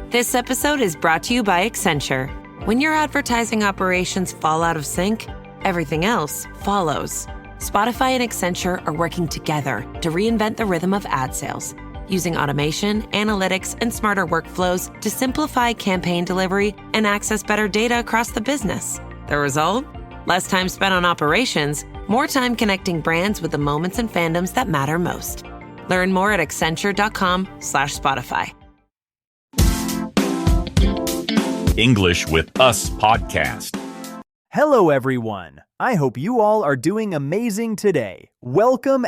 This episode is brought to you by Accenture. When your advertising operations fall out of sync, everything else follows. Spotify and Accenture are working together to reinvent the rhythm of ad sales, using automation, analytics, and smarter workflows to simplify campaign delivery and access better data across the business. The result? Less time spent on operations, more time connecting brands with the moments and fandoms that matter most. Learn more at accenture.com/Spotify. English with Us podcast. Hello, everyone. I hope you all are doing amazing today. Welcome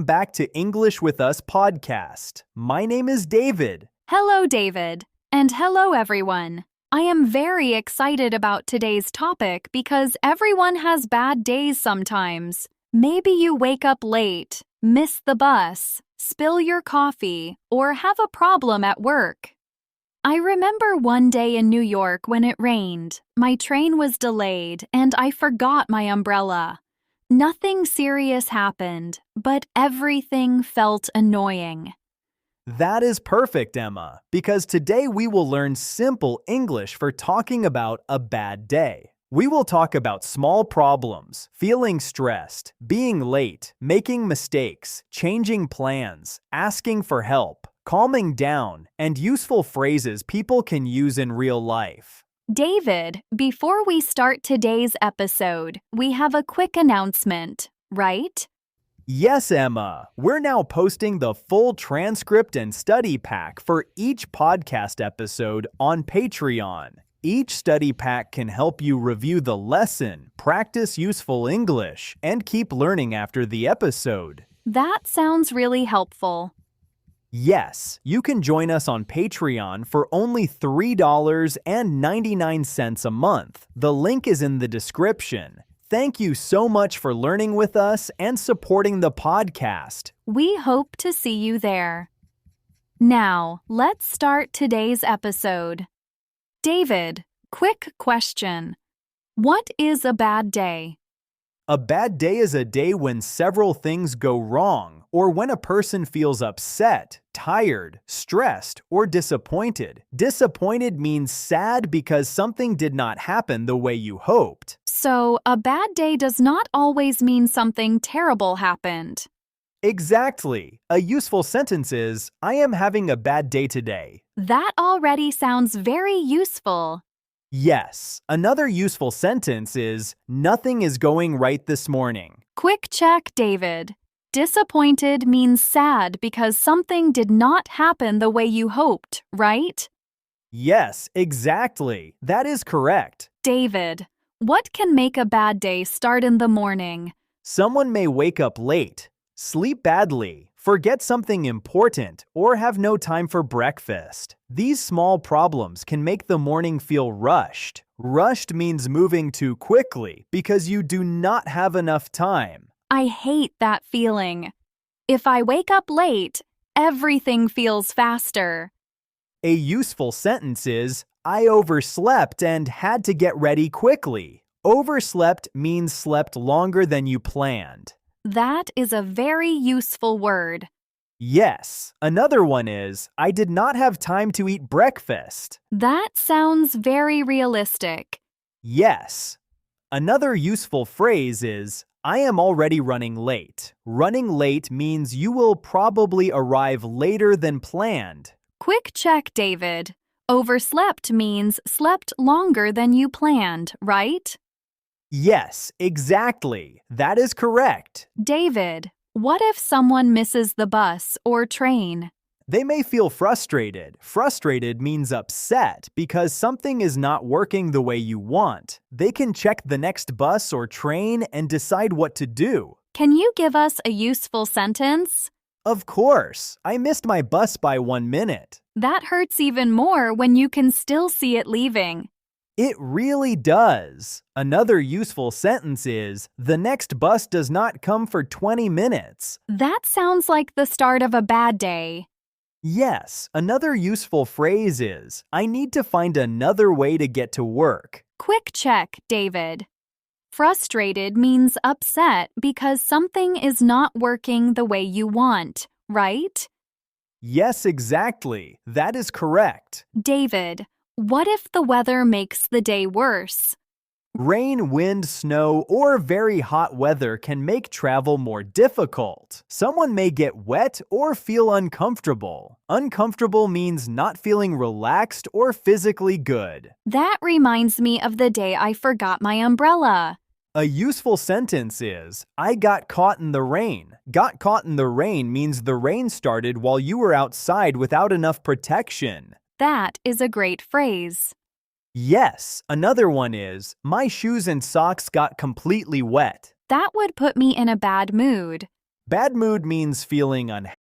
back to English with Us podcast. My name is David. Hello, David. And hello, everyone. I am very excited about today's topic because everyone has bad days sometimes. Maybe you wake up late, miss the bus, spill your coffee, or have a problem at work. I remember one day in New York when it rained. My train was delayed and I forgot my umbrella. Nothing serious happened, but everything felt annoying. That is perfect, Emma, because today we will learn simple English for talking about a bad day. We will talk about small problems, feeling stressed, being late, making mistakes, changing plans, asking for help, calming down, and useful phrases people can use in real life. David, before we start today's episode, we have a quick announcement, right? Yes, Emma. We're now posting the full transcript and study pack for each podcast episode on Patreon. Each study pack can help you review the lesson, practice useful English, and keep learning after the episode. That sounds really helpful. Yes, you can join us on Patreon for only $3.99 a month. The link is in the description. Thank you so much for learning with us and supporting the podcast. We hope to see you there. Now, let's start today's episode. David, quick question. What is a bad day? A bad day is a day when several things go wrong, or when a person feels upset, tired, stressed, or disappointed. Disappointed means sad because something did not happen the way you hoped. So, a bad day does not always mean something terrible happened. Exactly. A useful sentence is, I am having a bad day today. That already sounds very useful. Yes. Another useful sentence is, nothing is going right this morning. Quick check, David. Disappointed means sad because something did not happen the way you hoped, right? Yes, exactly. That is correct. David, what can make a bad day start in the morning? Someone may wake up late, sleep badly, forget something important, or have no time for breakfast. These small problems can make the morning feel rushed. Rushed means moving too quickly because you do not have enough time. I hate that feeling. If I wake up late, everything feels faster. A useful sentence is, I overslept and had to get ready quickly. Overslept means slept longer than you planned. That is a very useful word. Yes. Another one is, I did not have time to eat breakfast. That sounds very realistic. Yes. Another useful phrase is, I am already running late. Running late means you will probably arrive later than planned. Quick check, David. Overslept means slept longer than you planned, right? Yes, exactly. That is correct. David, what if someone misses the bus or train? They may feel frustrated. Frustrated means upset because something is not working the way you want. They can check the next bus or train and decide what to do. Can you give us a useful sentence? Of course. I missed my bus by 1 minute. That hurts even more when you can still see it leaving. It really does. Another useful sentence is, the next bus does not come for 20 minutes. That sounds like the start of a bad day. Yes, another useful phrase is, I need to find another way to get to work. Quick check, David. Frustrated means upset because something is not working the way you want, right? Yes, exactly. That is correct. David, what if the weather makes the day worse? Rain, wind, snow, or very hot weather can make travel more difficult. Someone may get wet or feel uncomfortable. Uncomfortable means not feeling relaxed or physically good. That reminds me of the day I forgot my umbrella. A useful sentence is, I got caught in the rain. Got caught in the rain means the rain started while you were outside without enough protection. That is a great phrase. Yes, another one is, my shoes and socks got completely wet. That would put me in a bad mood. Bad mood means feeling unhappy.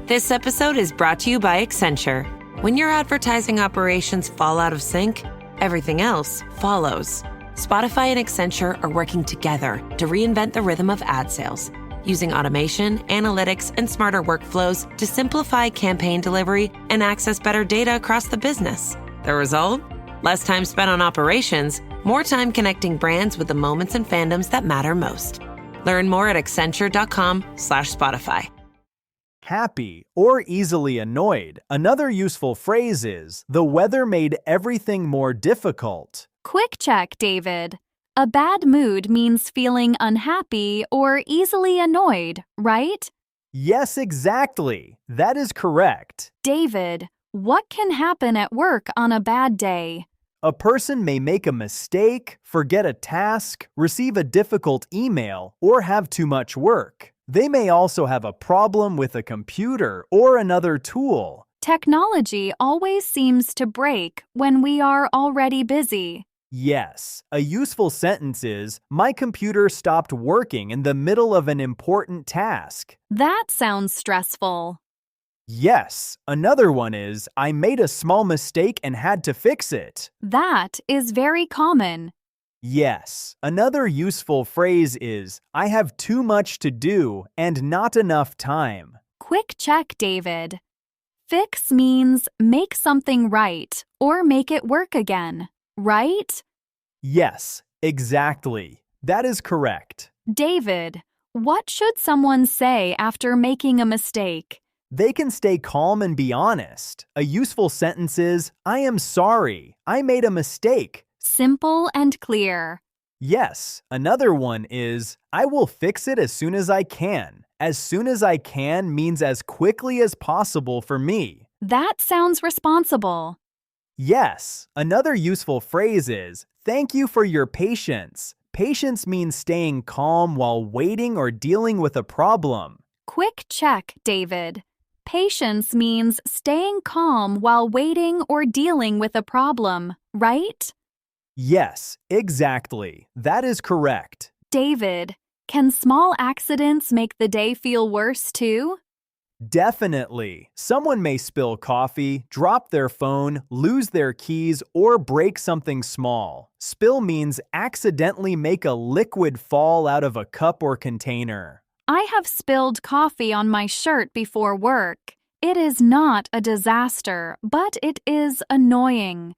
This episode is brought to you by Accenture. When your advertising operations fall out of sync, everything else follows. Spotify and Accenture are working together to reinvent the rhythm of ad sales, using automation, analytics, and smarter workflows to simplify campaign delivery and access better data across the business. The result? Less time spent on operations, more time connecting brands with the moments and fandoms that matter most. Learn more at accenture.com/Spotify. Happy or easily annoyed. Another useful phrase is, the weather made everything more difficult. Quick check, David. A bad mood means feeling unhappy or easily annoyed, right? Yes, exactly. That is correct. David, what can happen at work on a bad day? A person may make a mistake, forget a task, receive a difficult email, or have too much work. They may also have a problem with a computer or another tool. Technology always seems to break when we are already busy. Yes, a useful sentence is, my computer stopped working in the middle of an important task. That sounds stressful. Yes, another one is, I made a small mistake and had to fix it. That is very common. Yes, another useful phrase is, I have too much to do and not enough time. Quick check, David. Fix means make something right or make it work again, right? Yes, exactly. That is correct. David, what should someone say after making a mistake? They can stay calm and be honest. A useful sentence is, I am sorry. I made a mistake. Simple and clear. Yes, another one is, I will fix it as soon as I can. As soon as I can means as quickly as possible for me. That sounds responsible. Yes, another useful phrase is, thank you for your patience. Patience means staying calm while waiting or dealing with a problem. Quick check, David. Patience means staying calm while waiting or dealing with a problem, right? Yes, exactly. That is correct. David, can small accidents make the day feel worse too? Definitely. Someone may spill coffee, drop their phone, lose their keys, or break something small. Spill means accidentally make a liquid fall out of a cup or container. I have spilled coffee on my shirt before work. It is not a disaster, but it is annoying.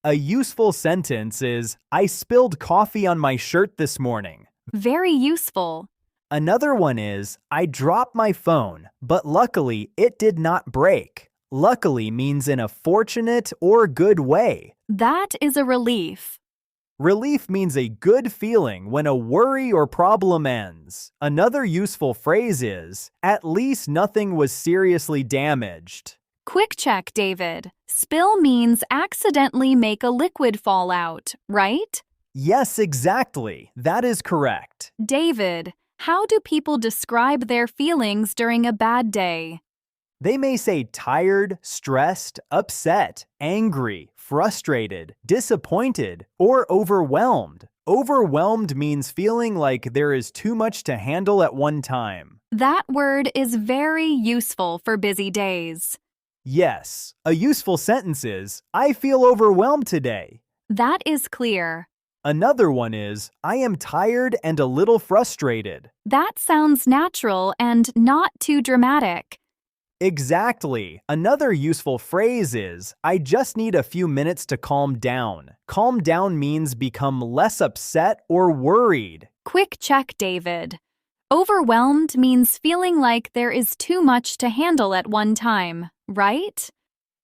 A useful sentence is, I spilled coffee on my shirt this morning. Very useful. Another one is, I dropped my phone, but luckily it did not break. Luckily means in a fortunate or good way. That is a relief. Relief means a good feeling when a worry or problem ends. Another useful phrase is, at least nothing was seriously damaged. Quick check, David. Spill means accidentally make a liquid fall out, right? Yes, exactly. That is correct. David, how do people describe their feelings during a bad day? They may say tired, stressed, upset, angry, frustrated, disappointed, or overwhelmed. Overwhelmed means feeling like there is too much to handle at one time. That word is very useful for busy days. Yes, a useful sentence is, I feel overwhelmed today. That is clear. Another one is, I am tired and a little frustrated. That sounds natural and not too dramatic. Exactly. Another useful phrase is, I just need a few minutes to calm down. Calm down means become less upset or worried. Quick check, David. Overwhelmed means feeling like there is too much to handle at one time, right?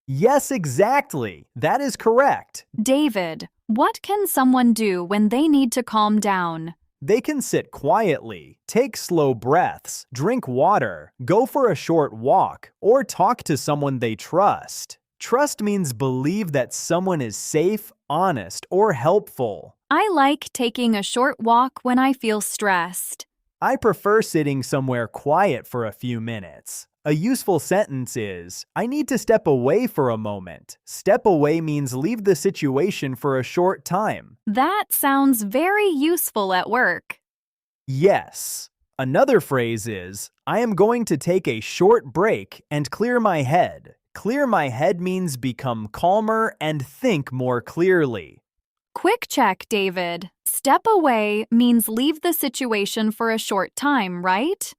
Yes, exactly. That is correct. David, what can someone do when they need to calm down? They can sit quietly, take slow breaths, drink water, go for a short walk, or talk to someone they trust. Trust means believe that someone is safe, honest, or helpful. I like taking a short walk when I feel stressed. I prefer sitting somewhere quiet for a few minutes. A useful sentence is, I need to step away for a moment. Step away means leave the situation for a short time. That sounds very useful at work. Yes. Another phrase is, I am going to take a short break and clear my head. Clear my head means become calmer and think more clearly. Quick check, David. Step away means leave the situation for a short time, right?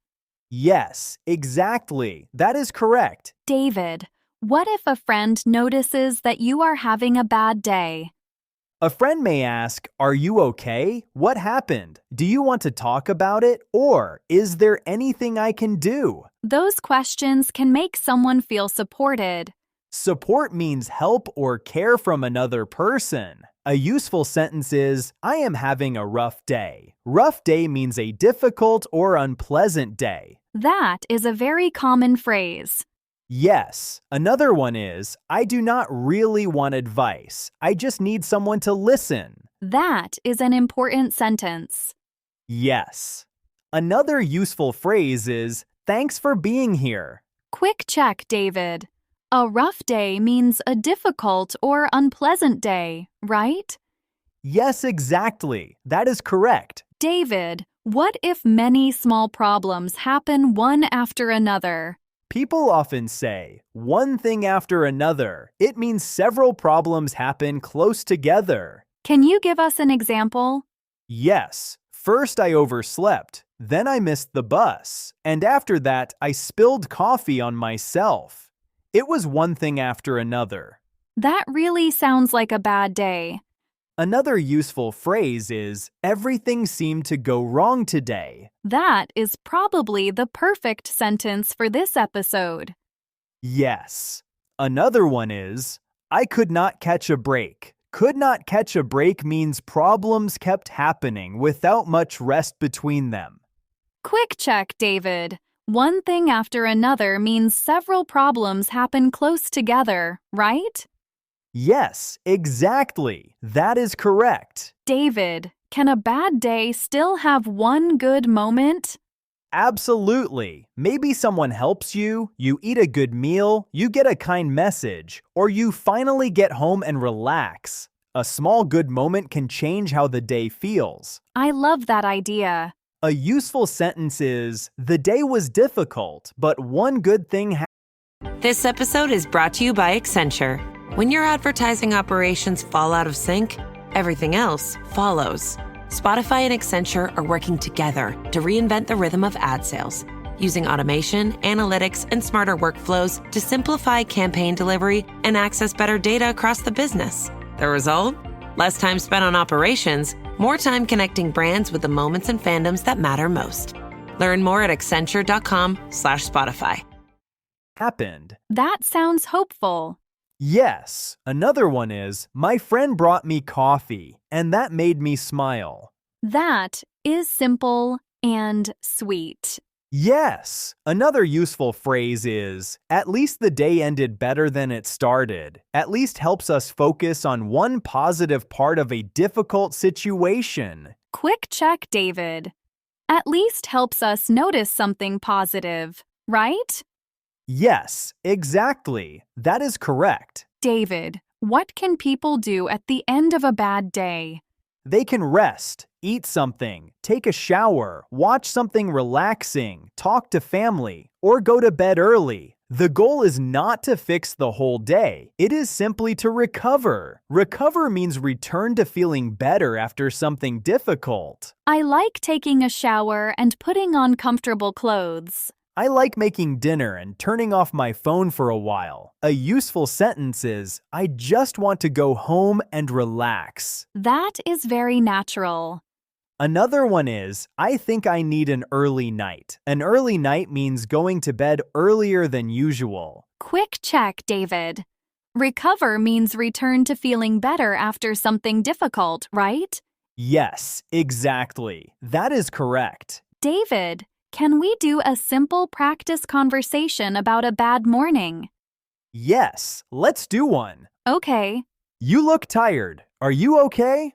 Yes, exactly. That is correct. David, what if a friend notices that you are having a bad day? A friend may ask, are you okay? What happened? Do you want to talk about it? Or is there anything I can do? Those questions can make someone feel supported. Support means help or care from another person. A useful sentence is, I am having a rough day. Rough day means a difficult or unpleasant day. That is a very common phrase. Yes. Another one is, I do not really want advice. I just need someone to listen. That is an important sentence. Yes. Another useful phrase is, thanks for being here. Quick check, David. A rough day means a difficult or unpleasant day, right? Yes, exactly. That is correct. David, what if many small problems happen one after another? People often say, one thing after another. It means several problems happen close together. Can you give us an example? Yes. First I overslept, then I missed the bus, and after that I spilled coffee on myself. It was one thing after another. That really sounds like a bad day. Another useful phrase is, everything seemed to go wrong today. That is probably the perfect sentence for this episode. Yes. Another one is, I could not catch a break. Could not catch a break means problems kept happening without much rest between them. Quick check, David. One thing after another means several problems happen close together, right? Yes, exactly. That is correct. David, can a bad day still have one good moment? Absolutely. Maybe someone helps you, you eat a good meal, you get a kind message, or you finally get home and relax. A small good moment can change how the day feels. I love that idea. A useful sentence is, the day was difficult, but one good thing happened. This episode is brought to you by Accenture. When your advertising operations fall out of sync, everything else follows. Spotify and Accenture are working together to reinvent the rhythm of ad sales, using automation, analytics, and smarter workflows to simplify campaign delivery and access better data across the business. The result? Less time spent on operations, more time connecting brands with the moments and fandoms that matter most. Learn more at accenture.com/Spotify. Happened. That sounds hopeful. Yes. Another one is, my friend brought me coffee, and that made me smile. That is simple and sweet. Yes. Another useful phrase is, at least the day ended better than it started. At least helps us focus on one positive part of a difficult situation. Quick check, David. At least helps us notice something positive, right? Yes, exactly. That is correct. David, what can people do at the end of a bad day? They can rest, eat something, take a shower, watch something relaxing, talk to family, or go to bed early. The goal is not to fix the whole day. It is simply to recover. Recover means return to feeling better after something difficult. I like taking a shower and putting on comfortable clothes. I like making dinner and turning off my phone for a while. A useful sentence is, I just want to go home and relax. That is very natural. Another one is, I think I need an early night. An early night means going to bed earlier than usual. Quick check, David. Recover means return to feeling better after something difficult, right? Yes, exactly. That is correct. David, can we do a simple practice conversation about a bad morning? Yes, let's do one. Okay. You look tired. Are you okay?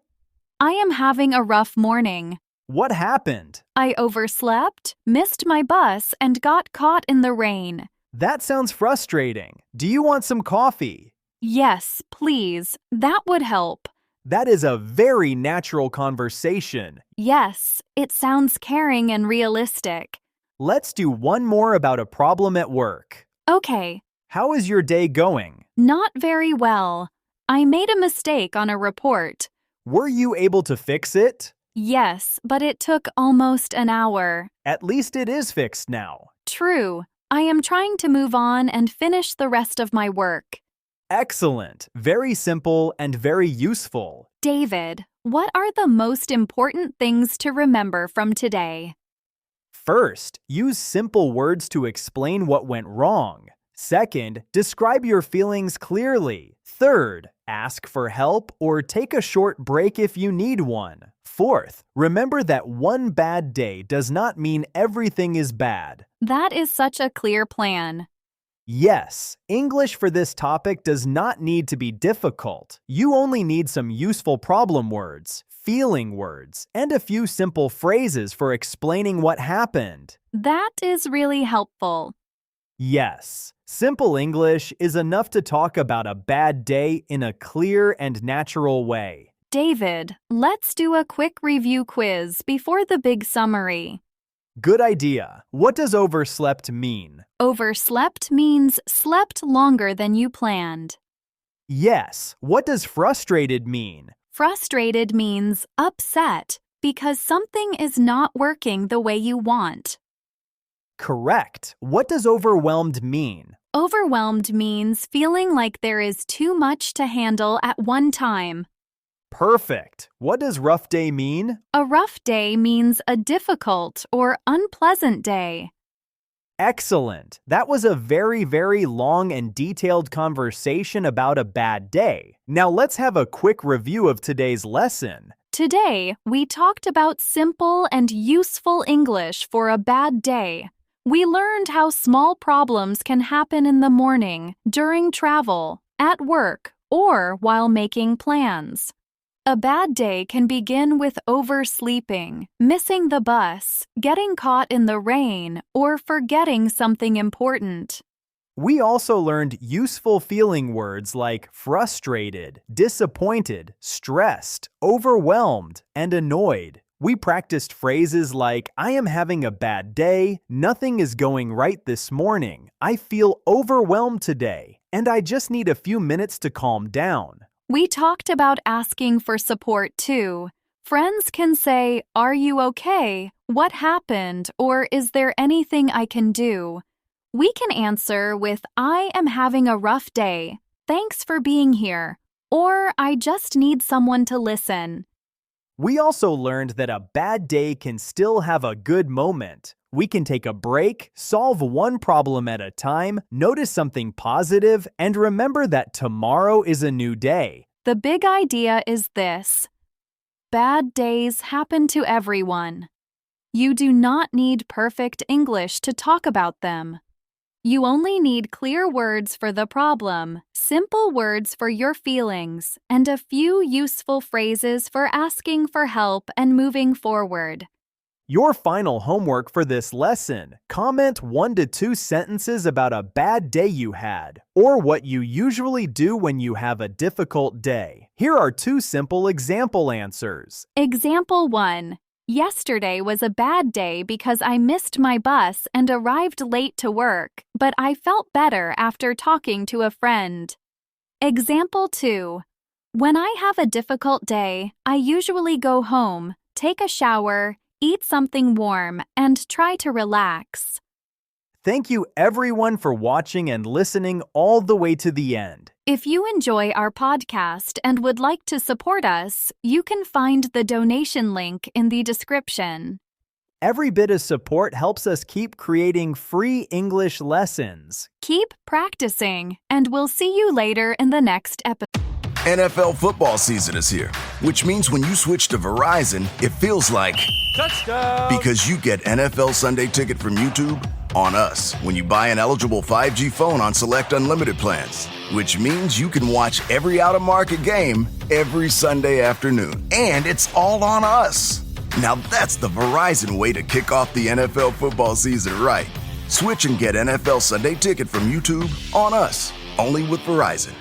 I am having a rough morning. What happened? I overslept, missed my bus, and got caught in the rain. That sounds frustrating. Do you want some coffee? Yes, please. That would help. That is a very natural conversation. Yes, it sounds caring and realistic. Let's do one more about a problem at work. Okay. How is your day going? Not very well. I made a mistake on a report. Were you able to fix it? Yes, but it took almost an hour. At least it is fixed now. True. I am trying to move on and finish the rest of my work. Excellent. Very simple and very useful. David, what are the most important things to remember from today? First, use simple words to explain what went wrong. Second, describe your feelings clearly. Third, ask for help or take a short break if you need one. Fourth, remember that one bad day does not mean everything is bad. That is such a clear plan. Yes, English for this topic does not need to be difficult. You only need some useful problem words, feeling words, and a few simple phrases for explaining what happened. That is really helpful. Yes, simple English is enough to talk about a bad day in a clear and natural way. David, let's do a quick review quiz before the big summary. Good idea. What does overslept mean? Overslept means slept longer than you planned. Yes. What does frustrated mean? Frustrated means upset because something is not working the way you want. Correct. What does overwhelmed mean? Overwhelmed means feeling like there is too much to handle at one time. Perfect. What does rough day mean? A rough day means a difficult or unpleasant day. Excellent. That was a very, very long and detailed conversation about a bad day. Now let's have a quick review of today's lesson. Today, we talked about simple and useful English for a bad day. We learned how small problems can happen in the morning, during travel, at work, or while making plans. A bad day can begin with oversleeping, missing the bus, getting caught in the rain, or forgetting something important. We also learned useful feeling words like frustrated, disappointed, stressed, overwhelmed, and annoyed. We practiced phrases like, I am having a bad day, nothing is going right this morning, I feel overwhelmed today, and I just need a few minutes to calm down. We talked about asking for support too. Friends can say, "Are you okay? What happened? Or is there anything I can do?" We can answer with, "I am having a rough day. Thanks for being here." Or, "I just need someone to listen." We also learned that a bad day can still have a good moment. We can take a break, solve one problem at a time, notice something positive, and remember that tomorrow is a new day. The big idea is this: bad days happen to everyone. You do not need perfect English to talk about them. You only need clear words for the problem, simple words for your feelings, and a few useful phrases for asking for help and moving forward. Your final homework for this lesson: comment 1 to 2 sentences about a bad day you had, or what you usually do when you have a difficult day. Here are 2 simple example answers. Example 1. Yesterday was a bad day because I missed my bus and arrived late to work, but I felt better after talking to a friend. Example 2. When I have a difficult day, I usually go home, take a shower, eat something warm, and try to relax. Thank you everyone for watching and listening all the way to the end. If you enjoy our podcast and would like to support us, you can find the donation link in the description. Every bit of support helps us keep creating free English lessons. Keep practicing, and we'll see you later in the next episode. NFL football season is here, which means when you switch to Verizon, it feels like Touchdown! because you get NFL Sunday Ticket from YouTube on us when you buy an eligible 5G phone on select unlimited plans, which means you can watch every out-of-market game every Sunday afternoon. And it's all on us. Now that's the Verizon way to kick off the NFL football season right. Switch and get NFL Sunday Ticket from YouTube on us, only with Verizon.